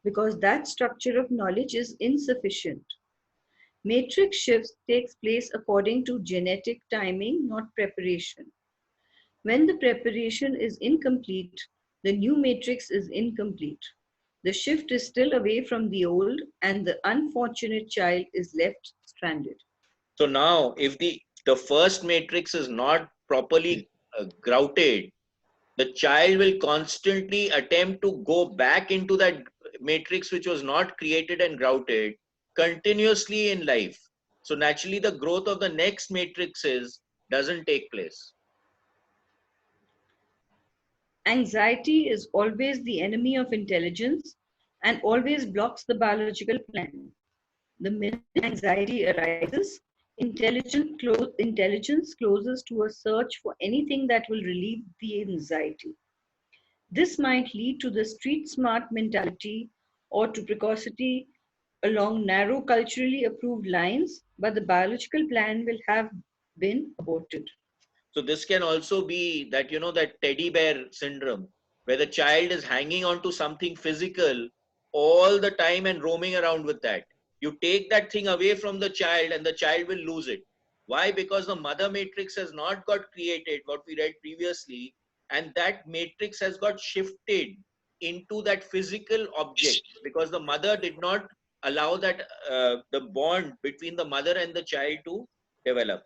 because that structure of knowledge is insufficient. Matrix shifts takes place according to genetic timing, not preparation. When the preparation is incomplete, the new matrix is incomplete. The shift is still away from the old, and the unfortunate child is left stranded. So now, if the first matrix is not properly grouted, the child will constantly attempt to go back into that matrix which was not created and grouted continuously in life. So naturally, the growth of the next matrices doesn't take place. Anxiety is always the enemy of intelligence and always blocks the biological plan. The minute anxiety arises, intelligence closes to a search for anything that will relieve the anxiety. This might lead to the street smart mentality or to precocity along narrow culturally approved lines, but the biological plan will have been aborted. So this can also be that, that teddy bear syndrome, where the child is hanging on to something physical all the time and roaming around with that. You take that thing away from the child and the child will lose it. Why? Because the mother matrix has not got created, what we read previously, and that matrix has got shifted into that physical object because the mother did not allow that the bond between the mother and the child to develop.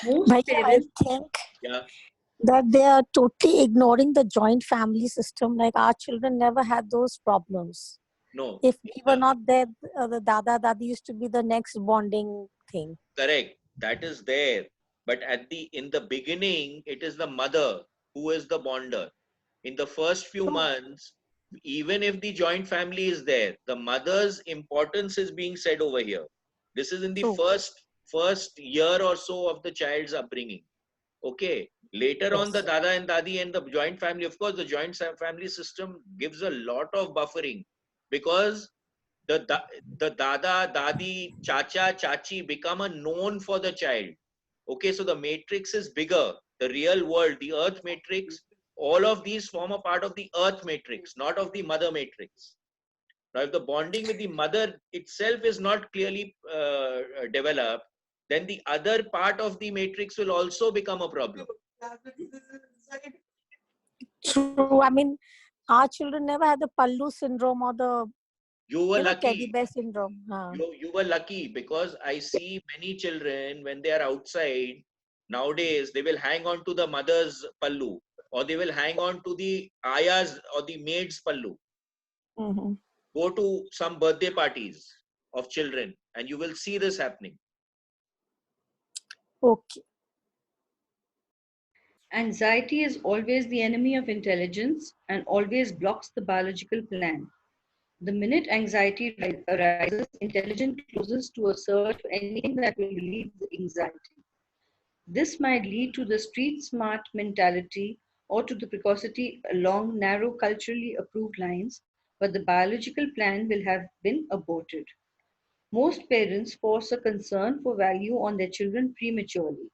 Most But I parents, think Yeah. that they are totally ignoring the joint family system. Like our children never had those problems. No. If we were not there, the dada dadi used to be the next bonding thing. Correct. That is there. But in the beginning, it is the mother who is the bonder. In the first few months, even if the joint family is there, the mother's importance is being said over here. This is in the True. first year or so of the child's upbringing. Okay. Later on, the Yes. dada and dadi and the joint family, of course, the joint family system gives a lot of buffering because the dada, dadi, chacha, chachi become a known for the child. Okay, so the matrix is bigger. The real world, the earth matrix, all of these form a part of the earth matrix, not of the mother matrix. Now, if the bonding with the mother itself is not clearly developed, then the other part of the matrix will also become a problem. True. I mean, our children never had the Pallu syndrome or the You were teddy lucky. bear syndrome. You were lucky because I see many children when they are outside nowadays, they will hang on to the mother's pallu or they will hang on to the aya's or the maid's pallu. Mm-hmm. Go to some birthday parties of children and you will see this happening. Okay. anxiety is always the enemy of intelligence and always blocks the biological plan. The minute anxiety arises, intelligence closes to a search for anything that will relieve the anxiety. This might lead to the street smart mentality or to the precocity along narrow culturally approved lines, but the biological plan will have been aborted. Most parents force a concern for value on their children prematurely.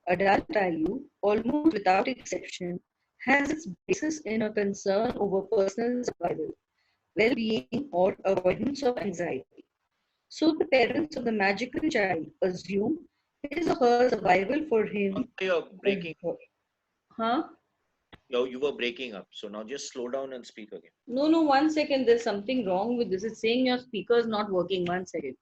Adult value, almost without exception, has its basis in a concern over personal survival, well being, or avoidance of anxiety. So the parents of the magical child assume his or her survival for him You're or breaking. her. Huh? You were breaking up. So now just slow down and speak again. No, no, 1 second. There's something wrong with this. It's saying your speaker is not working. 1 second.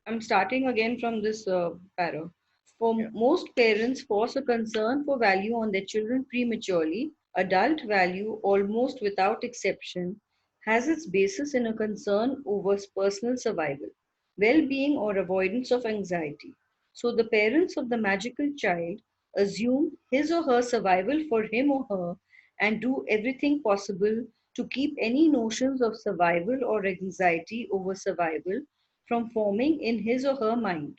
I'm starting again from this para. For Yeah. most parents, force a concern for value on their children prematurely. Adult value, almost without exception, has its basis in a concern over personal survival, well being, or avoidance of anxiety. So the parents of the magical child assume his or her survival for him or her and do everything possible to keep any notions of survival or anxiety over survival from forming in his or her mind.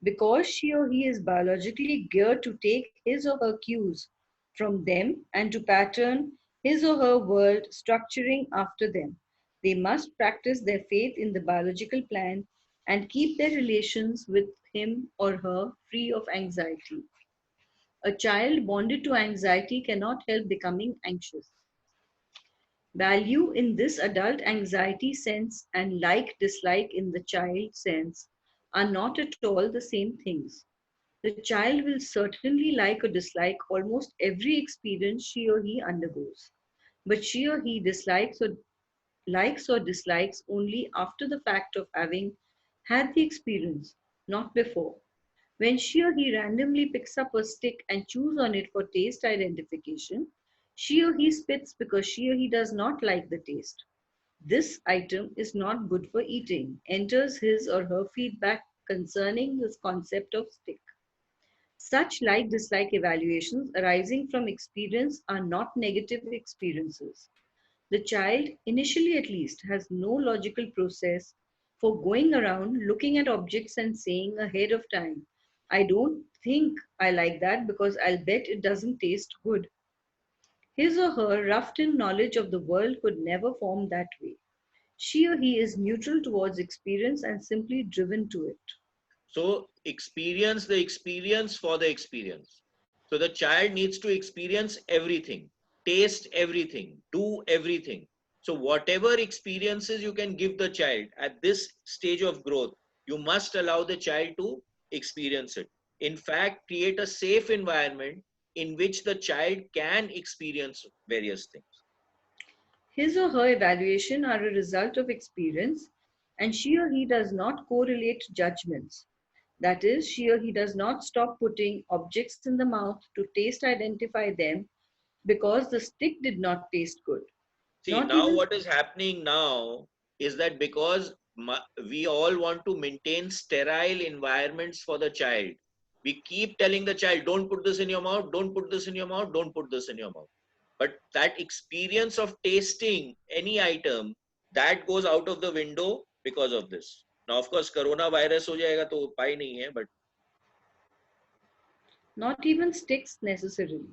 Because she or he is biologically geared to take his or her cues from them and to pattern his or her world structuring after them, they must practice their faith in the biological plan and keep their relations with him or her free of anxiety. A child bonded to anxiety cannot help becoming anxious. Value in this adult anxiety sense and like dislike in the child sense are not at all the same things. The child will certainly like or dislike almost every experience she or he undergoes, but she or he likes or dislikes only after the fact of having had the experience, not before. When she or he randomly picks up a stick and chews on it for taste identification, she or he spits because she or he does not like the taste. This item is not good for eating, enters his or her feedback concerning this concept of stick. Such like dislike evaluations arising from experience are not negative experiences. The child, initially at least, has no logical process for going around looking at objects and saying ahead of time, I don't think I like that because I'll bet it doesn't taste good. His or her roughed in knowledge of the world could never form that way. She or he is neutral towards experience and simply driven to it. So experience the experience for the experience. So the child needs to experience everything, taste everything, do everything. So whatever experiences you can give the child at this stage of growth, you must allow the child to experience it. In fact, create a safe environment in which the child can experience various things. His or her evaluation are a result of experience, and she or he does not correlate judgments. That is, she or he does not stop putting objects in the mouth to taste identify them because the stick did not taste good. See, Not now even what is happening now is that because we all want to maintain sterile environments for the child, we keep telling the child, don't put this in your mouth, don't put this in your mouth, don't put this in your mouth. But that experience of tasting any item, that goes out of the window because of this. Now, of course, coronavirus ho jayega to उपाय नहीं है, but not even sticks necessarily.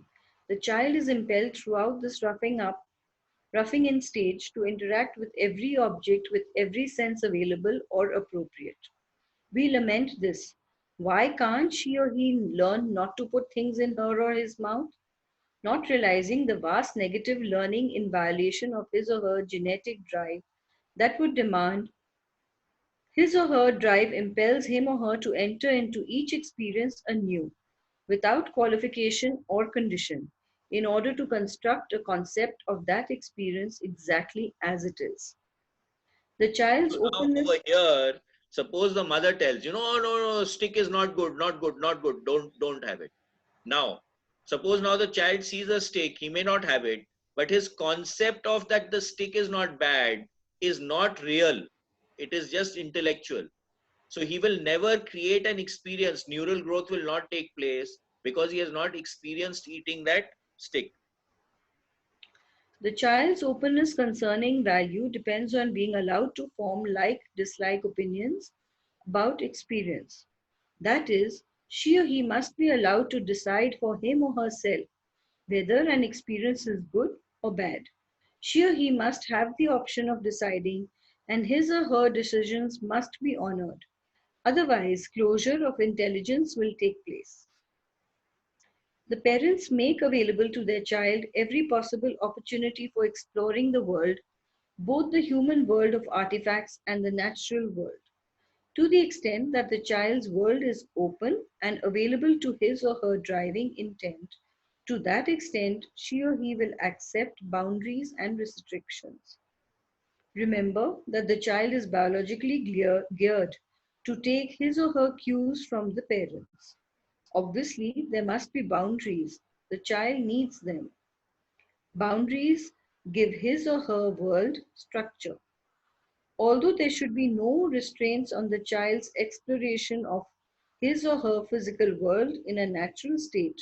The child is impelled throughout this roughing in stage to interact with every object with every sense available or appropriate. We lament this. Why can't she or he learn not to put things in her or his mouth? Not realizing the vast negative learning in violation of his or her genetic drive that would demand his or her drive impels him or her to enter into each experience anew, without qualification or condition, in order to construct a concept of that experience exactly as it is. The child's so now over openness, here, suppose the mother tells, no, stick is not good, not good, not good, don't have it. Now, suppose now the child sees a stick, he may not have it, but his concept of that the stick is not bad is not real. It is just intellectual. So he will never create an experience. Neural growth will not take place because he has not experienced eating that stick. the child's openness concerning value depends on being allowed to form like dislike opinions about experience. That is, she or he must be allowed to decide for him or herself whether an experience is good or bad. She or he must have the option of deciding, and his or her decisions must be honored. Otherwise, closure of intelligence will take place. The parents make available to their child every possible opportunity for exploring the world, both the human world of artifacts and the natural world. To the extent that the child's world is open and available to his or her driving intent, to that extent she or he will accept boundaries and restrictions. Remember that the child is biologically geared to take his or her cues from the parents. Obviously, there must be boundaries. The child needs them. Boundaries give his or her world structure. Although there should be no restraints on the child's exploration of his or her physical world in a natural state,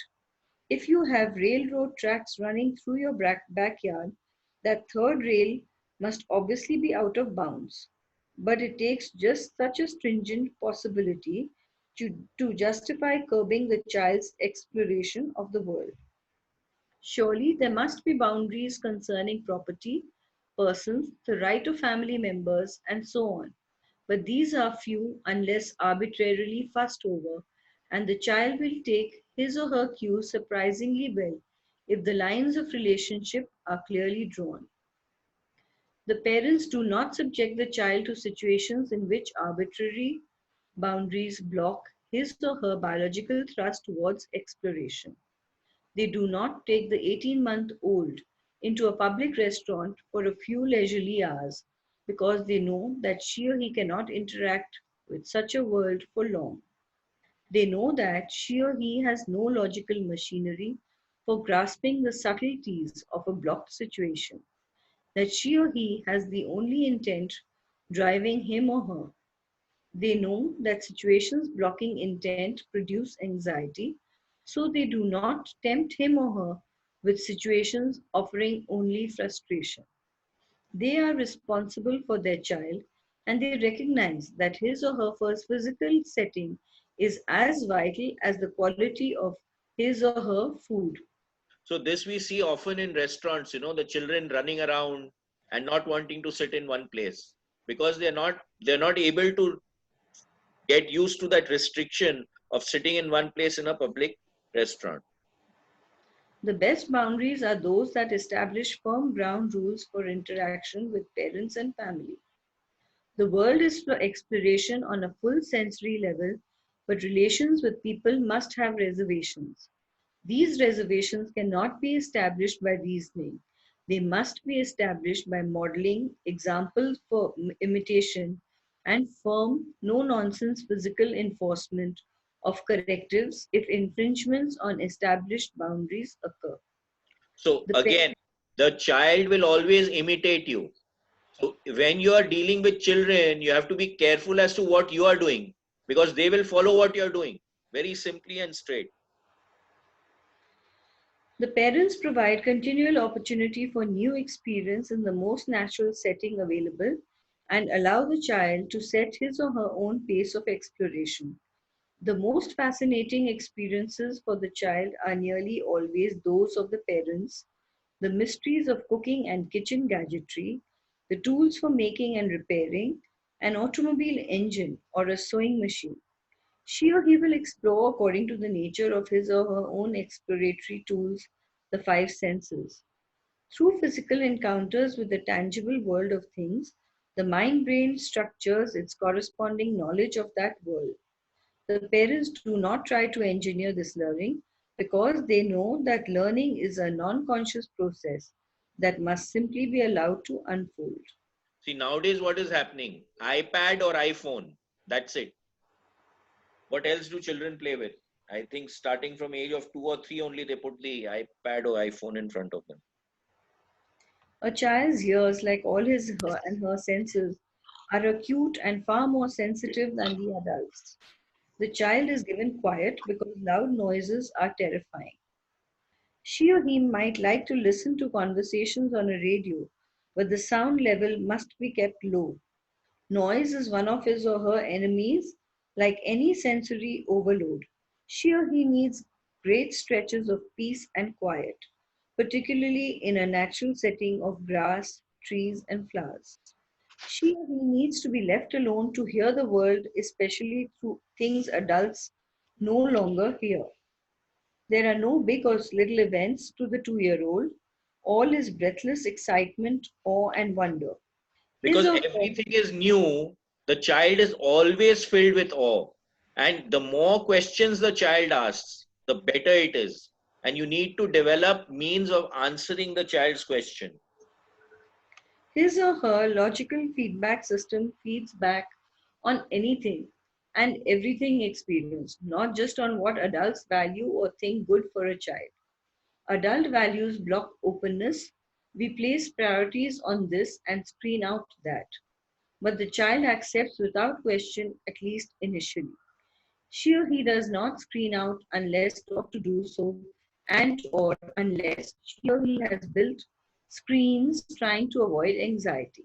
if you have railroad tracks running through your backyard, that third rail must obviously be out of bounds. But it takes just such a stringent possibility to justify curbing the child's exploration of the world. Surely there must be boundaries concerning property, persons, the right of family members, and so on. But these are few unless arbitrarily fussed over, and the child will take his or her cues surprisingly well if the lines of relationship are clearly drawn. The parents do not subject the child to situations in which arbitrary boundaries block his or her biological thrust towards exploration. They do not take the 18-month-old into a public restaurant for a few leisurely hours because they know that she or he cannot interact with such a world for long. They know that she or he has no logical machinery for grasping the subtleties of a blocked situation, that she or he has the only intent driving him or her. They know that situations blocking intent produce anxiety, so they do not tempt him or her with situations offering only frustration. They are responsible for their child and they recognize that his or her first physical setting is as vital as the quality of his or her food. So this we see often in restaurants, the children running around and not wanting to sit in one place because they're not able to get used to that restriction of sitting in one place in a public restaurant. The best boundaries are those that establish firm ground rules for interaction with parents and family. The world is for exploration on a full sensory level, but relations with people must have reservations. These reservations cannot be established by reasoning. They must be established by modeling, examples for imitation, and firm, no nonsense physical enforcement of correctives if infringements on established boundaries occur. So The again, the child will always imitate you. So when you are dealing with children, you have to be careful as to what you are doing because they will follow what you are doing very simply and straight. The parents provide continual opportunity for new experience in the most natural setting available and allow the child to set his or her own pace of exploration. The most fascinating experiences for the child are nearly always those of the parents, the mysteries of cooking and kitchen gadgetry, the tools for making and repairing, an automobile engine or a sewing machine. She or he will explore according to the nature of his or her own exploratory tools, the five senses. Through physical encounters with the tangible world of things, the mind brain structures its corresponding knowledge of that world. The parents do not try to engineer this learning because they know that learning is a non conscious process that must simply be allowed to unfold. See, nowadays what is happening? iPad or iPhone. That's it. What else do children play with? I think starting from age of 2 or 3 only they put the iPad or iPhone in front of them. A child's ears, like all his her and her senses, are acute and far more sensitive than the adults. The child is given quiet because loud noises are terrifying. She or he might like to listen to conversations on a radio, but the sound level must be kept low. Noise is one of his or her enemies, like any sensory overload. She or he needs great stretches of peace and quiet, particularly in a natural setting of grass, trees, and flowers. She or he needs to be left alone to hear the world, especially through things adults no longer hear. There are no big or little events to the 2-year-old. All is breathless excitement, awe, and wonder. His Because or her everything is new, the child is always filled with awe. And the more questions the child asks, the better it is. And you need to develop means of answering the child's question. His or her logical feedback system feeds back on anything and everything experienced, not just on what adults value or think good for a child. Adult values block openness. We place priorities on this and screen out that. But the child accepts without question, at least initially. She or he does not screen out unless taught to do so and or unless she or he has built screens trying to avoid anxiety.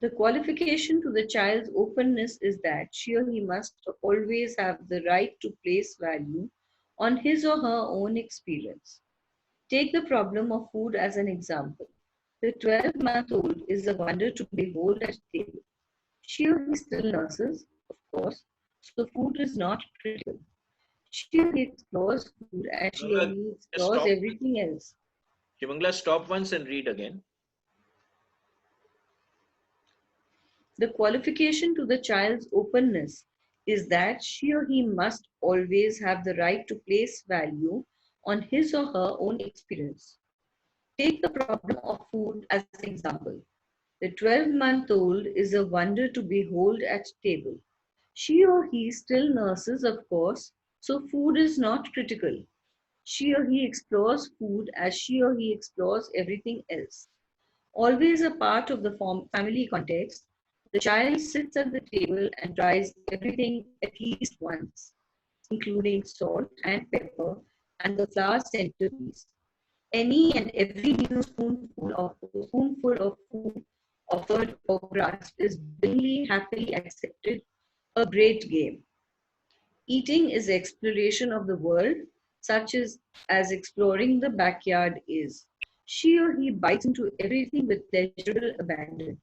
The qualification to the child's openness is that she or he must always have the right to place value on his or her own experience. Take the problem of food as an example. The 12-month-old is a wonder to behold at table. She or he still nurses, of course, so food is not critical. She or he explores food as she or Shimangla, he just explores stop. everything else. Shimangla, stop once and read again. The qualification to the child's openness is that she or he must always have the right to place value on his or her own experience. Take the problem of food as an example. The 12-month-old is a wonder to behold at table. She or he still nurses, of course, so food is not critical. She or he explores food as she or he explores everything else. Always a part of the family context, the child sits at the table and tries everything at least once, including salt and pepper and the flour centerpiece. Any and every new spoonful of food offered or grasped is willingly, happily accepted, a great game. Eating is exploration of the world, such as exploring the backyard is. She or he bites into everything with pleasurable abandon.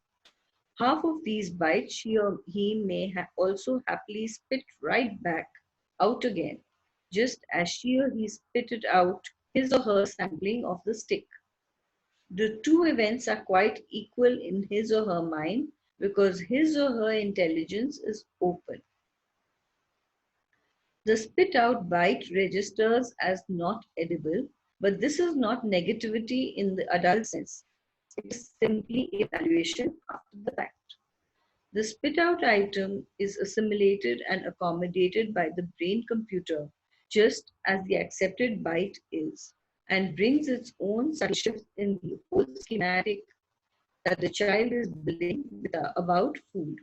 Half of these bites she or he may also happily spit right back out again, just as she or he spitted out his or her sampling of the stick. The two events are quite equal in his or her mind because his or her intelligence is open. The spit out bite registers as not edible, but this is not negativity in the adult sense. It is simply evaluation after the fact. The spit out item is assimilated and accommodated by the brain computer, just as the accepted bite is, and brings its own subtle shifts in the whole schematic that the child is building about food.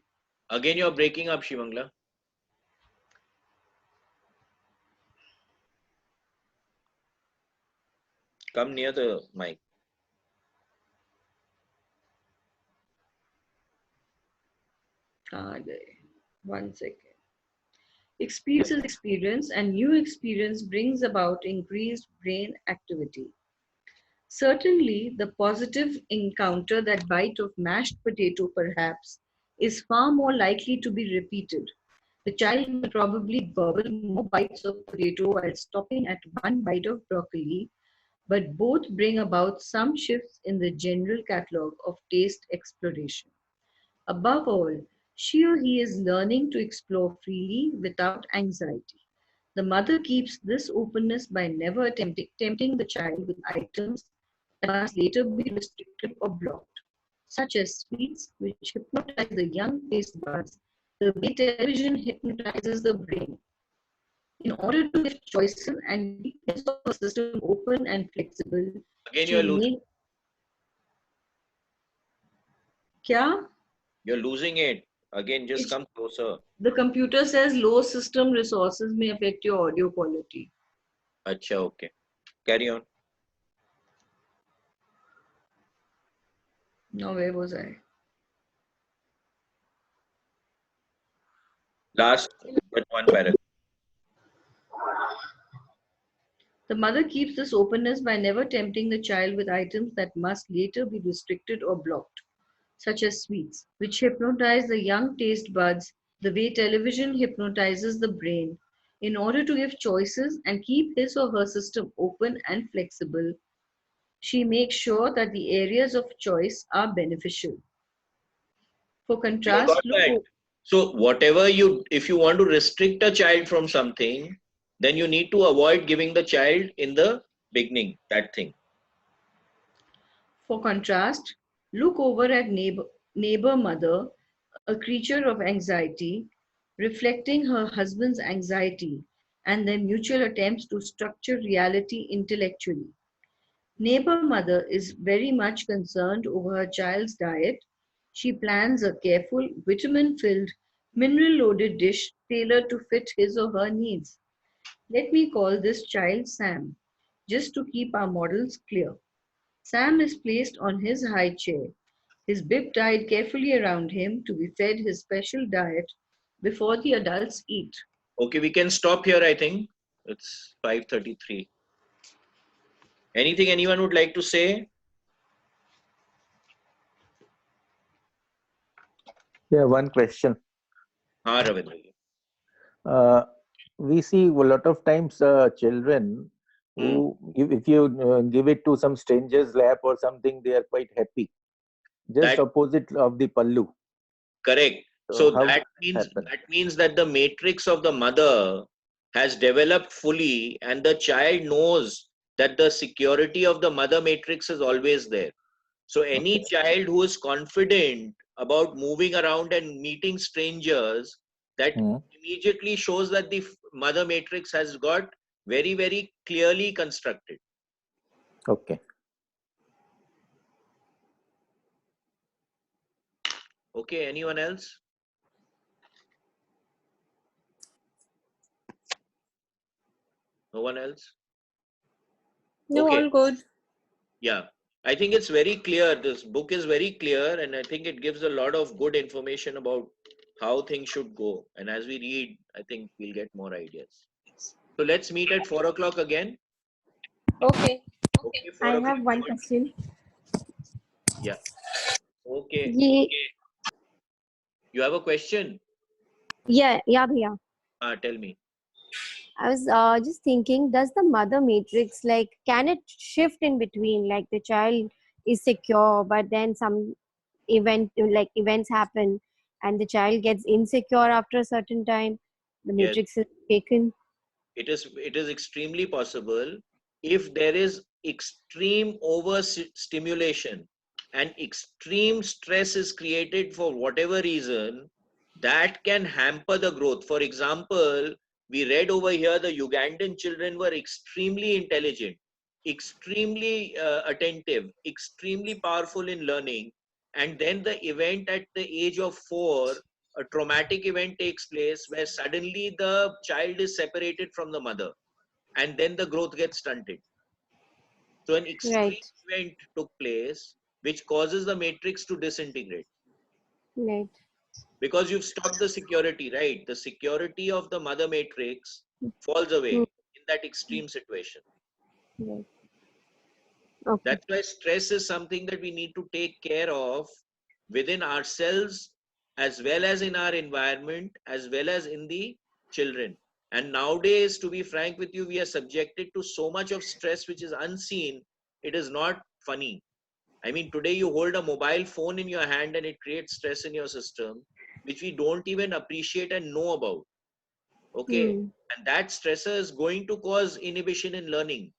Again, you're breaking up, Shimangla. Come near the mic. One second. Experience is experience, and new experience brings about increased brain activity. Certainly, the positive encounter, that bite of mashed potato perhaps, is far more likely to be repeated. The child will probably gobble more bites of potato while stopping at one bite of broccoli, but both bring about some shifts in the general catalogue of taste exploration. Above all, she or he is learning to explore freely without anxiety. The mother keeps this openness by never tempting the child with items that must later be restricted or blocked, such as sweets which hypnotize the young taste buds, the way television hypnotizes the brain. In order to give choices and keep his or her system open and flexible, Again, she may. Kya? you're losing it. Again, just It's, come closer. the computer says low system resources may affect your audio quality. Acha, okay. Carry on. Now, where was I? Last but one paragraph. The mother keeps this openness by never tempting the child with items that must later be restricted or blocked, such as sweets, which hypnotize the young taste buds the way television hypnotizes the brain. In order to give choices and keep his or her system open and flexible, she makes sure that the areas of choice are beneficial. For I contrast, got that. So whatever if you want to restrict a child from something, then you need to avoid giving the child in the beginning that thing. For contrast, look over at neighbor mother, a creature of anxiety, reflecting her husband's anxiety and their mutual attempts to structure reality intellectually. Neighbor mother is very much concerned over her child's diet. She plans a careful, vitamin-filled, mineral-loaded dish tailored to fit his or her needs. Let me call this child Sam, just to keep our models clear. Sam is placed on his high chair, his bib tied carefully around him to be fed his special diet before the adults eat. Okay, we can stop here, I think. It's 5:33. Anything anyone would like to say? Yeah, one question. हाँ रविंद्र जी. We see a lot of times children who, if you give it to some stranger's lap or something, they are quite happy. Just That opposite of the pallu. correct. So So how that means that the matrix of the mother has developed fully, and the child knows that the security of the mother matrix is always there. So any Okay. child who is confident about moving around and meeting strangers, that immediately shows that the mother matrix has got very, very clearly constructed. Okay. Okay, anyone else? No one else? No, Okay. all good. Yeah, I think it's very clear. This book is very clear, and I think it gives a lot of good information about how things should go. And as we read, I think we'll get more ideas. So let's meet at 4 o'clock again. Okay. Okay, I 4 o'clock. have one question. Yeah. Okay. Ye, You have a question? yeah, bhaiya. Tell me. I was just thinking, does the mother matrix, like, can it shift in between? Like, the child is secure, but then some events happen, and the child gets insecure after a certain time. The Yes. matrix is taken. It is extremely possible if there is extreme overstimulation and extreme stress is created for whatever reason, that can hamper the growth. For example, we read over here the Ugandan children were extremely intelligent, extremely attentive, extremely powerful in learning, and then the event at the age of 4, a traumatic event takes place where suddenly the child is separated from the mother, and then the growth gets stunted. So an extreme Right. event took place which causes the matrix to disintegrate Right. because you've stopped the security, right? The security of the mother matrix falls away in that extreme situation. Right. Okay. That's why stress is something that we need to take care of within ourselves, as well as in our environment, as well as in the children. And nowadays, to be frank with you, we are subjected to so much of stress which is unseen. It is not funny. I mean, today you hold a mobile phone in your hand and it creates stress in your system, which we don't even appreciate and know about. Okay. And that stressor is going to cause inhibition in learning.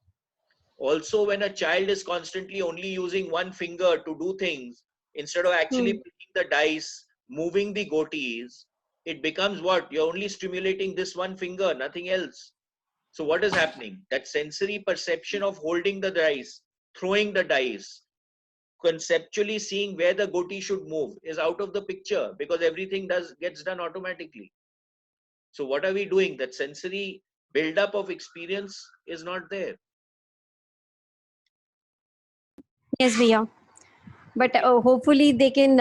Also, when a child is constantly only using one finger to do things instead of actually picking the dice, moving the goatees, it becomes what? You're only stimulating this one finger, nothing else. So what is happening? That sensory perception of holding the dice, throwing the dice, conceptually seeing where the goatee should move is out of the picture because everything gets done automatically. So what are we doing? That sensory build-up of experience is not there. Yes, Via. But hopefully they can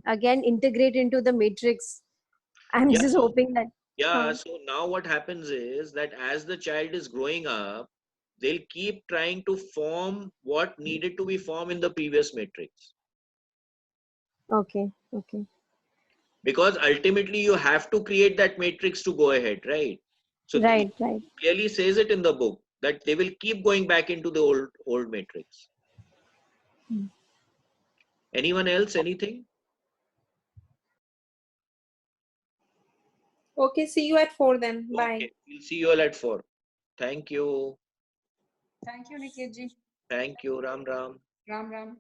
again integrate into the matrix. I'm Yeah, just so hoping that. yeah, so now what happens is that as the child is growing up, they'll keep trying to form what needed to be formed in the previous matrix. Okay. Okay. Because ultimately you have to create that matrix to go ahead, right? So Right. it Right. clearly says it in the book that they will keep going back into the old matrix. Anyone else? Anything? Okay, see you at 4 then. Bye. Okay, we'll see you all at 4. Thank you. Thank you, Niket ji. Thank you. Ram Ram. Ram Ram.